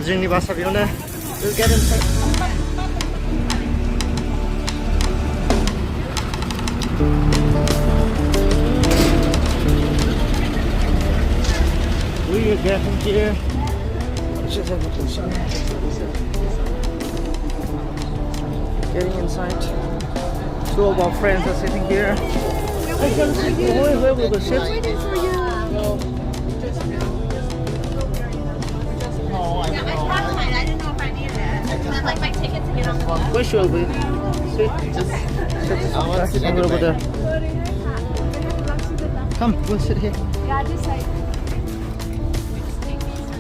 जोंनि बासा बेयावनो get inside. We are getting here. Just have a closer. Getting inside. Two of our friends are sitting here. I can sit here. Where will the sit? Waiting for you. I brought mine. I didn't know if I needed it. And then like my ticket to get on the bus. Where should we sit? Just sit over there. Come, we'll sit here. Yeah, this side.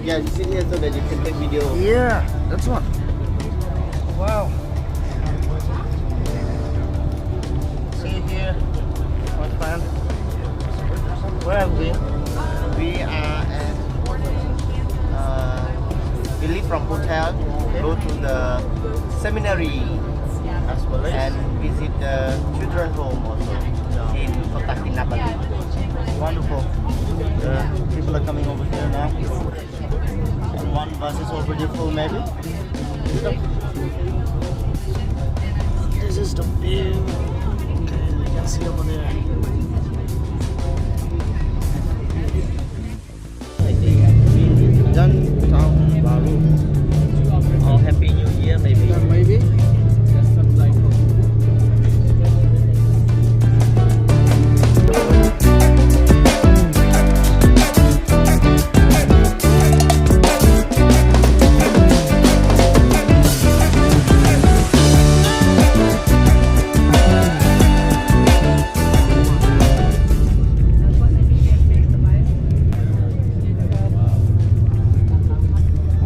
Yeah, you sit here so that you can take video. Yeah, that's one. Wow. See here, my friend. Where are we? We are at we leave from hotel, go to the seminary As well and visit the children's home also in Kotakinabalu. Wonderful. The people are coming over here now. And one bus is already full maybe. This is the view. Okay, you can see over there. Dan tahun baru. Oh, Happy New Year maybe. Maybe.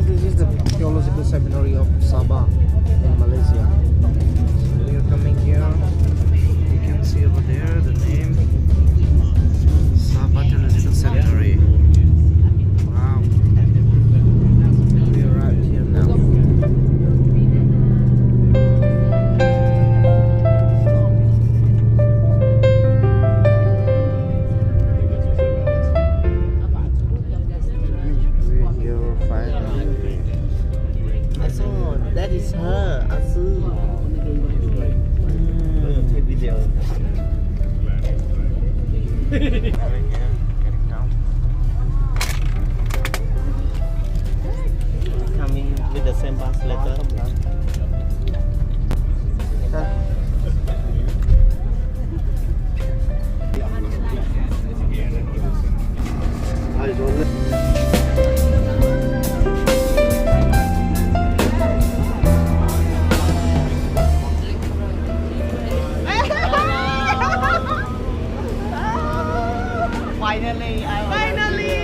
This is the Theological Seminary of Sabah in Malaysia. So we are coming here. You can see over there the name Sabah Theological Seminary. Wow. We are right here now. We're here finally. I saw that is her. Asu. Take video. Getting down. Coming with the same bus later. Finally!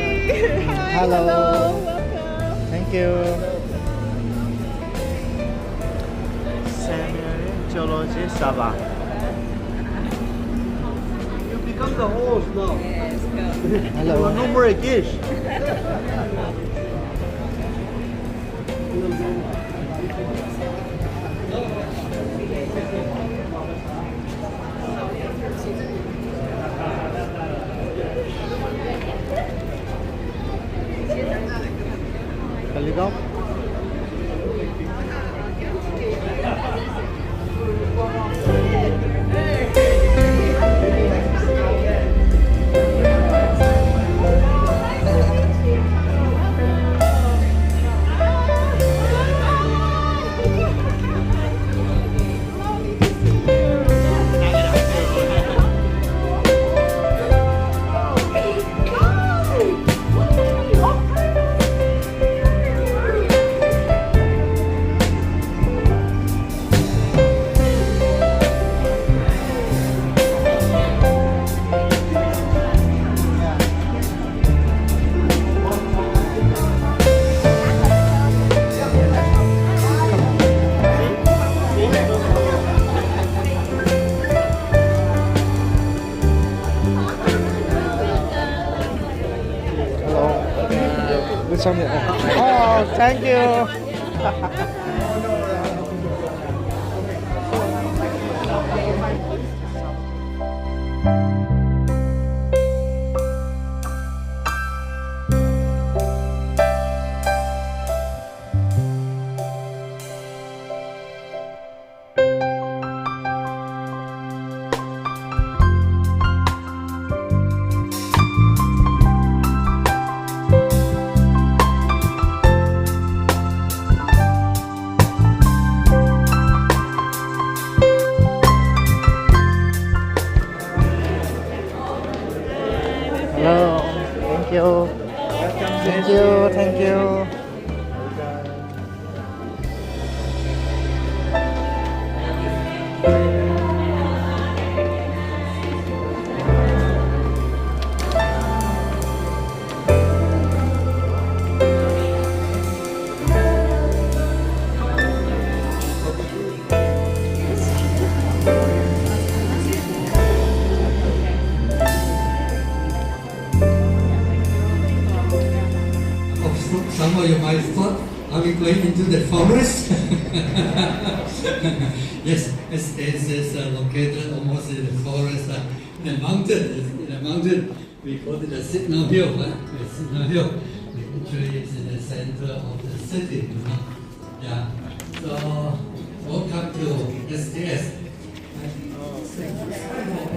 Hello. Thank you. Seminary Theology Sabah. You become the host now. Hello. No more a dish. Shall we go? Oh, thank you. Hello. Thank you. Thank you. Thank you. Some of you might thought, are we going into the forest? Yes, this is located almost in the forest, in the mountain. In the mountain, we call it the Signal Hill. The Signal Hill, literally is in the center of the city. Yeah. So, welcome to STS.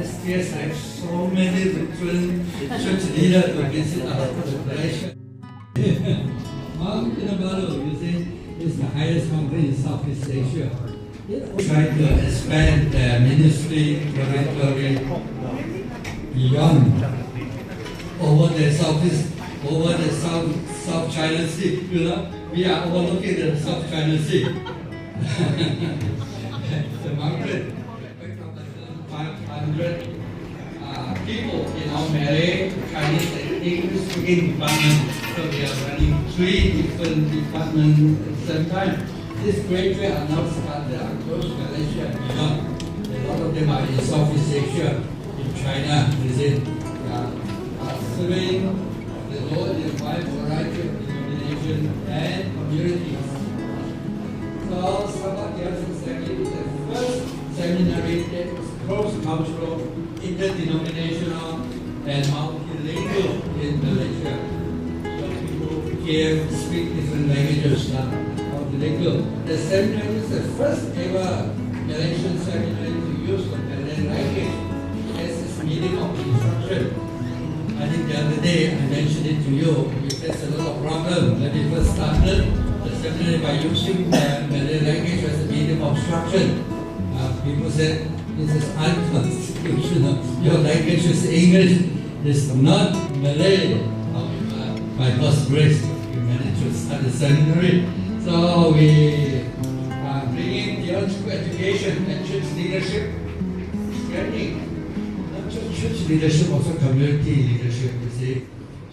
STS have so many different church leaders to visit our congregation. Kotakinabalu, you see, is the highest mountain in Southeast Asia. Trying to expand their ministry territory beyond over the South China Sea. You know, we are overlooking the South China Sea. The mountain. 500 people in our Malay, Chinese, and English speaking department. So we are running 3 different departments at the same time. These graduates are now started across Malaysia and beyond. A lot of them are in Southeast Asia, in China, serving the Lord in a wide variety of denominations and communities. So Sabah Theological Seminary is the first seminary that was cross-cultural, interdenominational, and multilingual in Malaysia. So people here speak different languages, multilingual. The seminary is the first ever Malaysian seminary to use the Malay language as its medium of instruction. I think the other day I mentioned it to you, we faced a lot of problems when we first started the seminary by using the Malay language as a medium of instruction. People said, this is unconstitutional. Your language is English, it's not Malay. By God's grace, we managed to start the seminary. So we are bringing theological education and church leadership training. Not just church leadership, also community leadership, you see.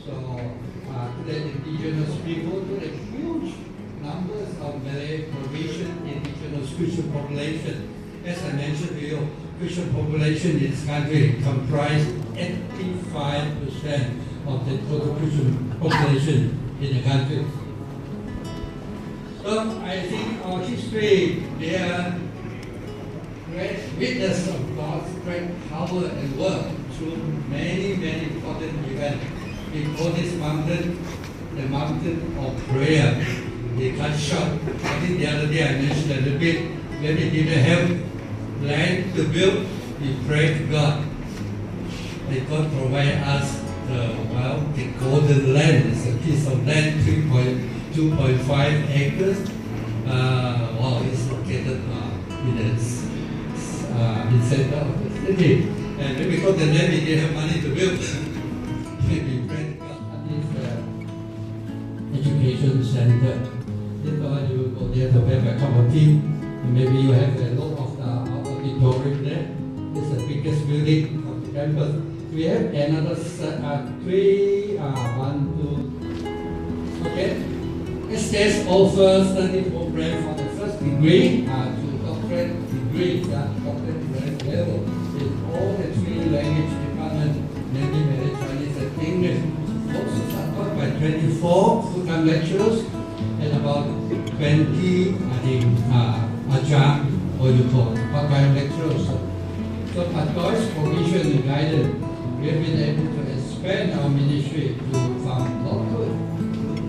So to the indigenous people, to the huge numbers of Malay Provincial indigenous Christian population. As I mentioned to you, Christian population in this country comprise 85% of the total Christian population in the country. So I think our history, they are great witness of God's great power and work through many, many important events. We call this mountain the mountain of prayer. They cut short. I think the other day I mentioned a little bit, when we didn't have land to build, we pray to God. And God provide us the golden land. It's a piece of land, 2.5 acres. It's located in the center of the city. And when we got the land, we didn't have money to build. We pray to God. This education center. Later you go there to have a cup of tea. Maybe you have a lot of auditorium there. It's the biggest building of the campus. We have another 3, 1, 2. Okay. STS offers study program from the first degree to doctorate degree, doctorate level in all the 3 language departments, namely Malay, Chinese, and English. Also taught by 24 full-time lecturers and about 20, adjunct, or you call part-time lecturers. So by God's provision and guidance, we have been able to expand our ministry from local to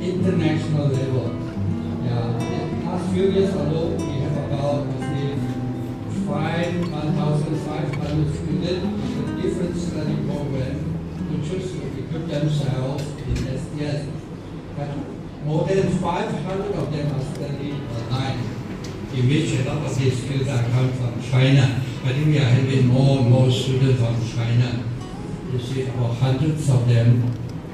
international level. In the last few years alone, we have about 1,500 students with different study programs who choose to equip themselves in STS. But more than 500 of them are studying online, in which a lot of these students are coming from China. I think we are having more and more students from China. You see about hundreds of them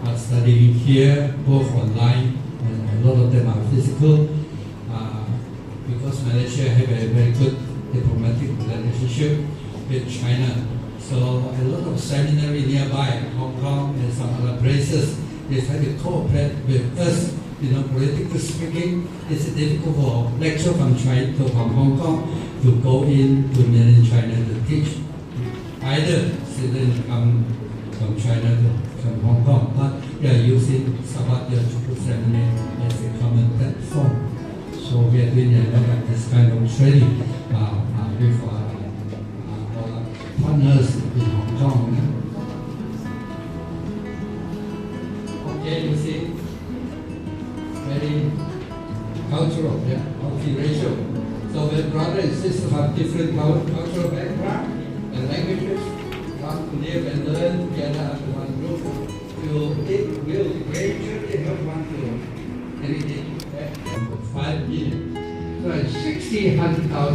are studying here, both online and a lot of them are physical. Because Malaysia have a very good diplomatic relationship with China. So a lot of seminary nearby, Hong Kong and some other places, they try to cooperate with us. Politically speaking, it's difficult for lecturer from Hong Kong to go in to mainland China to teach. Either students come from China to from Hong Kong, but they are using Sabah Theological Seminary as a common platform. So we are doing a lot of this kind of training with our partners in Hong Kong. Okay, you see, very cultural, multiracial. So the brothers and sisters have different cultural background and languages, come to live and learn together under one roof. It will gradually help one to anything. 5 million. So 60,000 are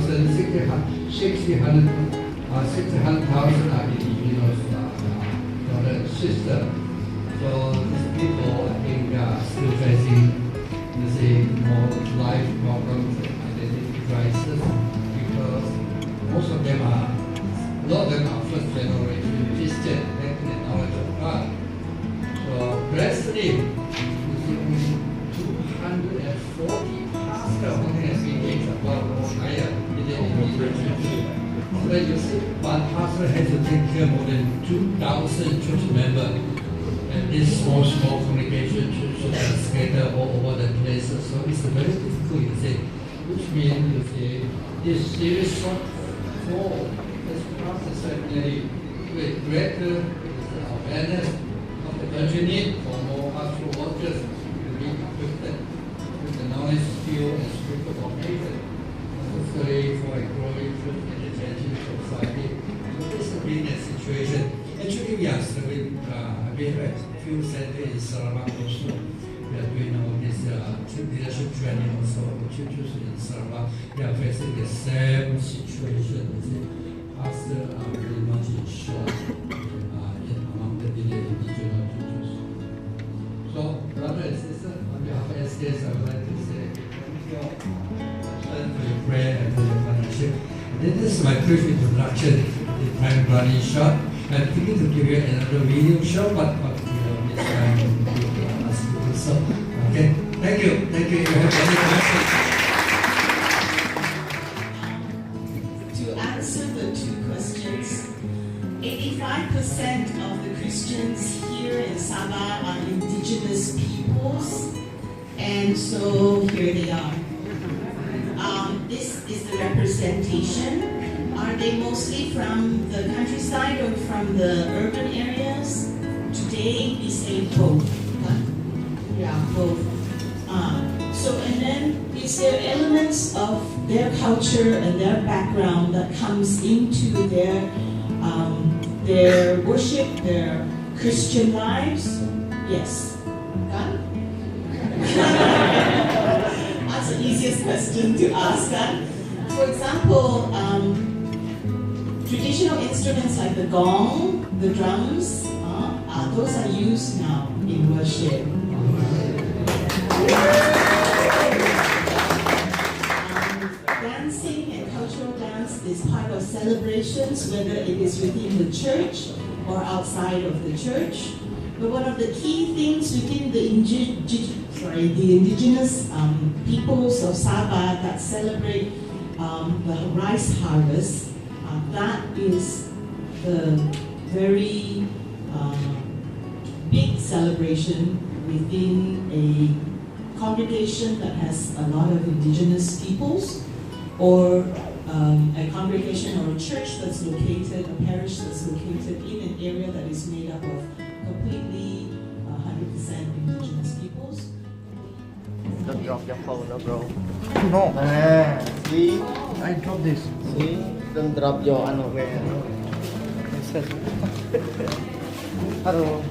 indigenous brother and sister. So these people, I think, are still facing more life problems and identity crisis because most of them are, a lot of them are first generation Christian, lacking the knowledge of God. So presently, you see 240 pastors only has been engaged about or higher in the indigenous. So you see, one pastor has to take care of more than 2,000 church members. And this small congregation should are scattered all over the places. So it's very difficult, you see. Which means, you see, this serious shortfall has crossed the seminary with greater awareness of the urgent need for more pastoral workers to be equipped with the knowledge, skill, and spiritual formation necessary for a growing church and attention society. So this has been a situation. Actually, we are serving. We have a few centers in Sarawak also. We are doing all this leadership training also. Churches in Sarawak, they are facing the same situation. Pastors are very much in shock among the indigenous churches. So, brother and sister, on behalf of SDS, I would like to say thank you for your prayer and for your partnership. This is my brief introduction. The time running short. I'm thinking to give you another video show, but this time you ask to do so. Okay, thank you. You have any questions? To answer the two questions, 85% of the Christians here in Sabah are indigenous peoples, and so here they are. This is the representation. Are they mostly from the countryside or from the urban areas? Today we say both. Yeah, both. So, and then is there elements of their culture and their background that comes into their worship, their Christian lives? Yes. Done? That's the easiest question to ask. For example, traditional instruments like the gong, the drums, those are used now in worship. Dancing and cultural dance is part of celebrations, whether it is within the church or outside of the church. But one of the key things within the indigenous peoples of Sabah that celebrate the rice harvest, that is the very big celebration within a congregation that has a lot of indigenous peoples, or a congregation or a church that's located, a parish that's located in an area that is made up of completely 100% indigenous peoples. Don't drop your phone, no, bro. No. See? I dropped this. See? Don't drop your underwear. Hello.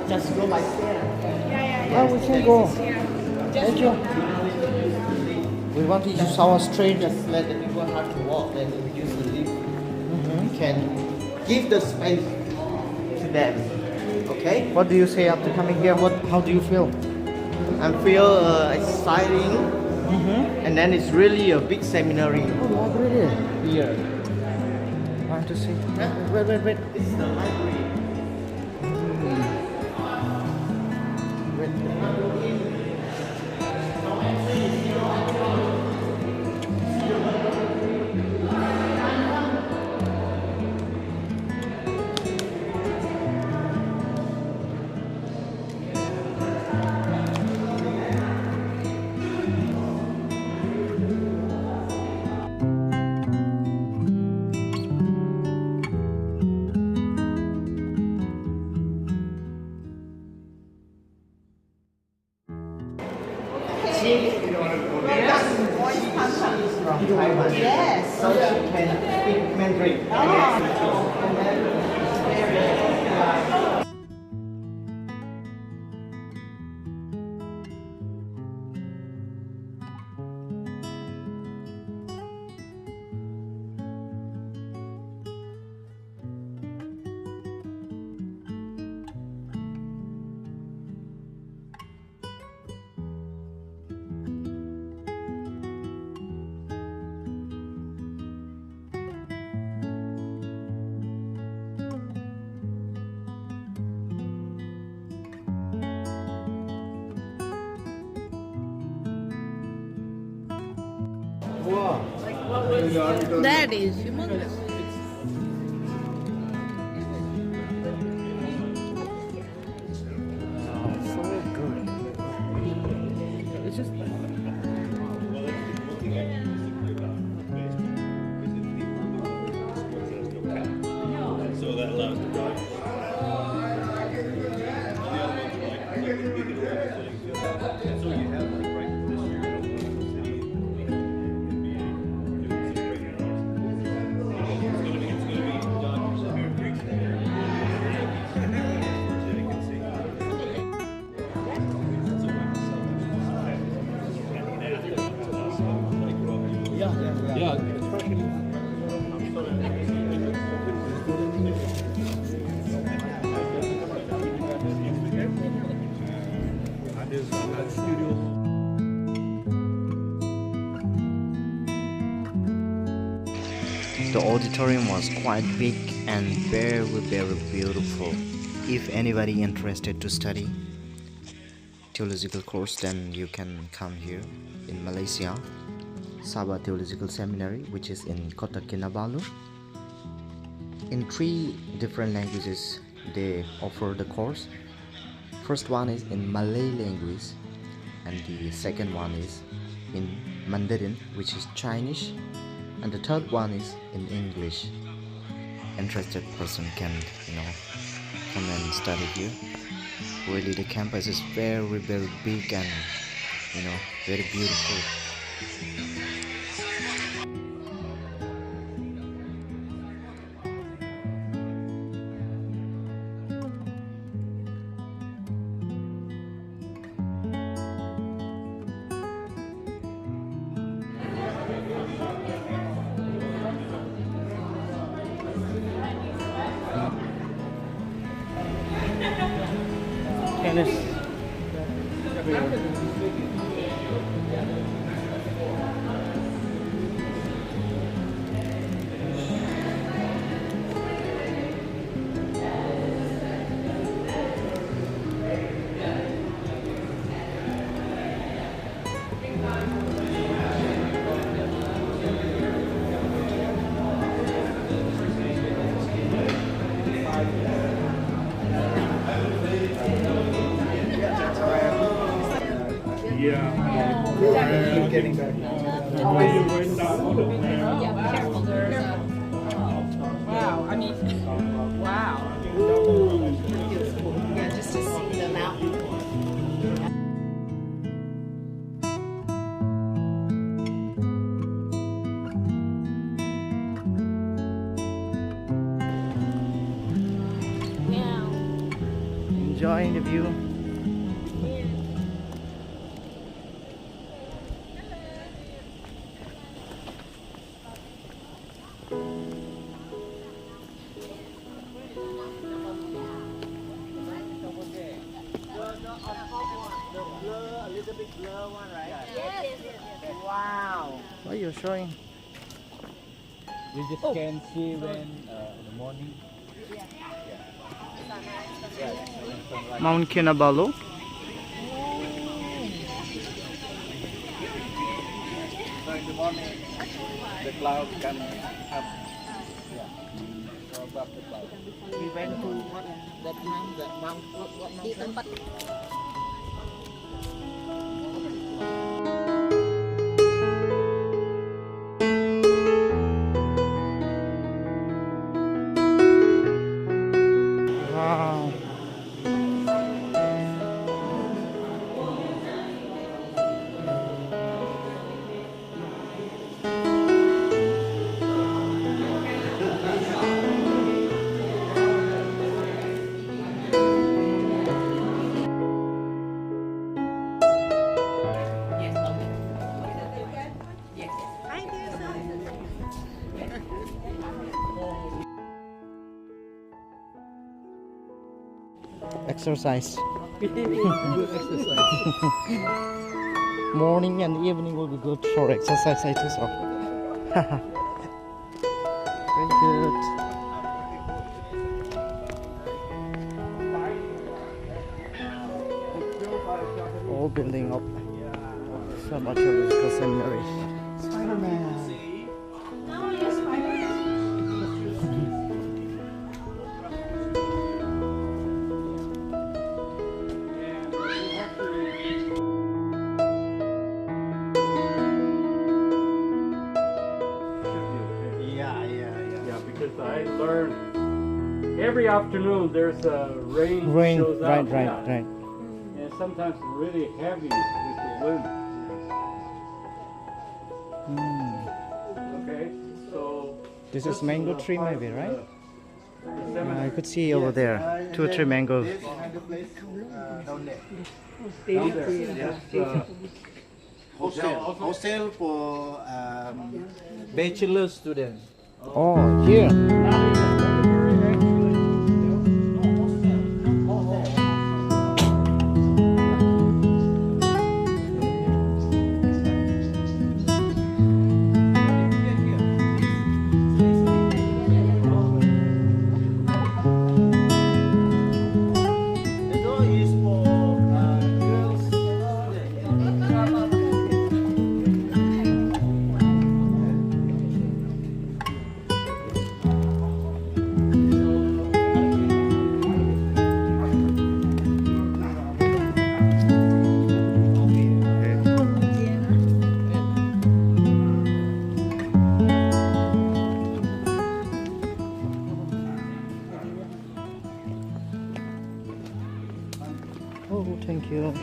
Just go like that. We can go. Thank you. We want to use our straight. Just let the people have to walk, then we use the lift. Mhm. We can give the space to them. Okay? What do you say after coming here? How do you feel? I feel exciting, and then it's really a big seminary. Oh, really? Here. Want to see? Wait. It's the library. Yes. So she can speak Mandarin. That is humongous. So good. It's just. So that allows the drive. So you have like right this year, it's gonna be Dodgers and Bear Creek. You can see. The auditorium was quite big and very, very beautiful. If anybody interested to study theological course, then you can come here in Malaysia, Sabah Theological Seminary, which is in Kotakinabalu. In 3 different languages they offer the course. First one is in Malay language, and the second one is in Mandarin, which is Chinese, and the third one is in English. Interested person can, come and study here. Really, the campus is very, very big and, very beautiful. Tennis. Yeah. Getting back. Wow, I mean, wow. Yeah, just to see the mountain. Enjoying the view. Wow. What are you showing? You just can see when in the morning. Mount Kinabalu. So in the morning, the cloud can up. Yeah. So above the cloud. We went to that mount, what mountain? Wow. Exercise. Morning and evening will be good for exercise, I think so. Very good. All building up. Sabah Theological Seminary. Spider-Man. Yeah, because I learned every afternoon there's a rain shows up. Right. And sometimes really heavy with the wind. Okay, so This is mango tree maybe, right? the I could see over there 2 or 3 mangoes. Down there. down there, yes, Hostel for bachelor students. Oh, here. The door is for girls. Oh, thank you.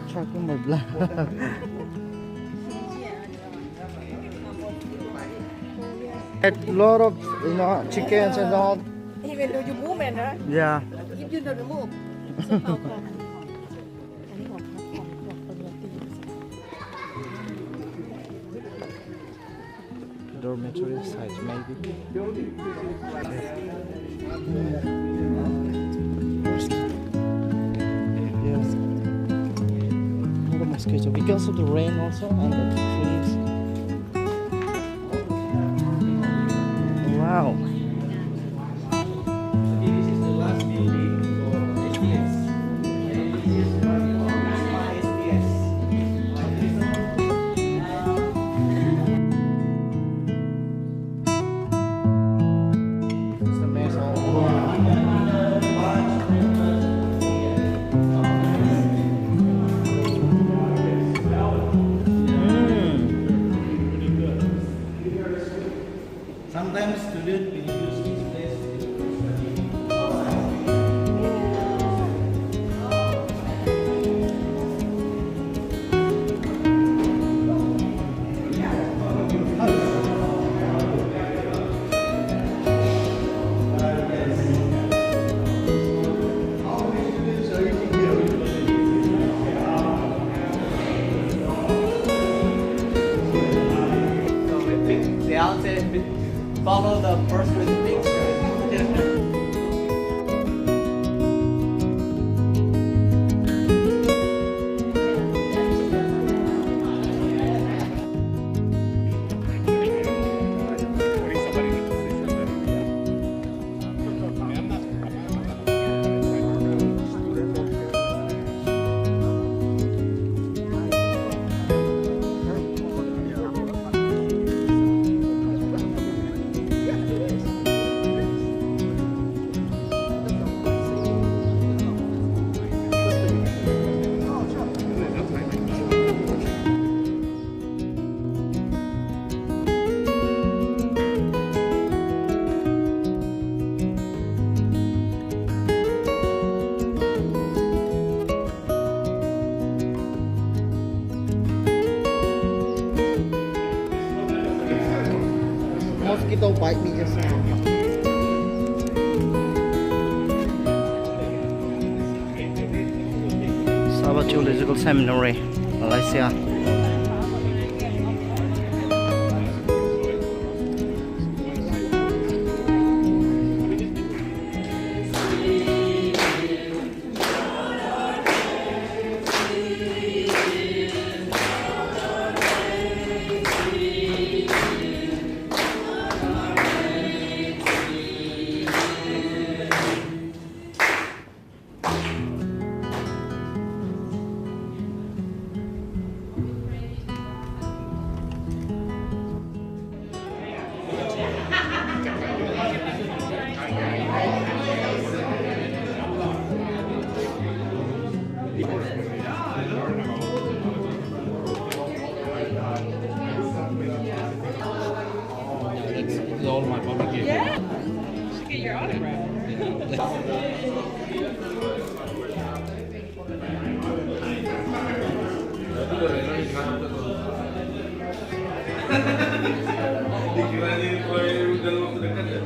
Struggling my blood. A lot of, chickens and all. Even though you move, man, huh? Yeah. If you don't move. Dormitory size maybe. Yes. A lot of mosquitoes because of the rain also and the trees. Wow. This is the last building for SDS. And this is my SDS. It's the mess all. Sometimes students will use this place to study outside. So they all say follow the first with the picture. Mosquito bite me just now. Sabah Theological Seminary, Malaysia. It's all my barbecue. Yeah. Should get your autograph. Dikira ini kalau dalam waktu dekat ya.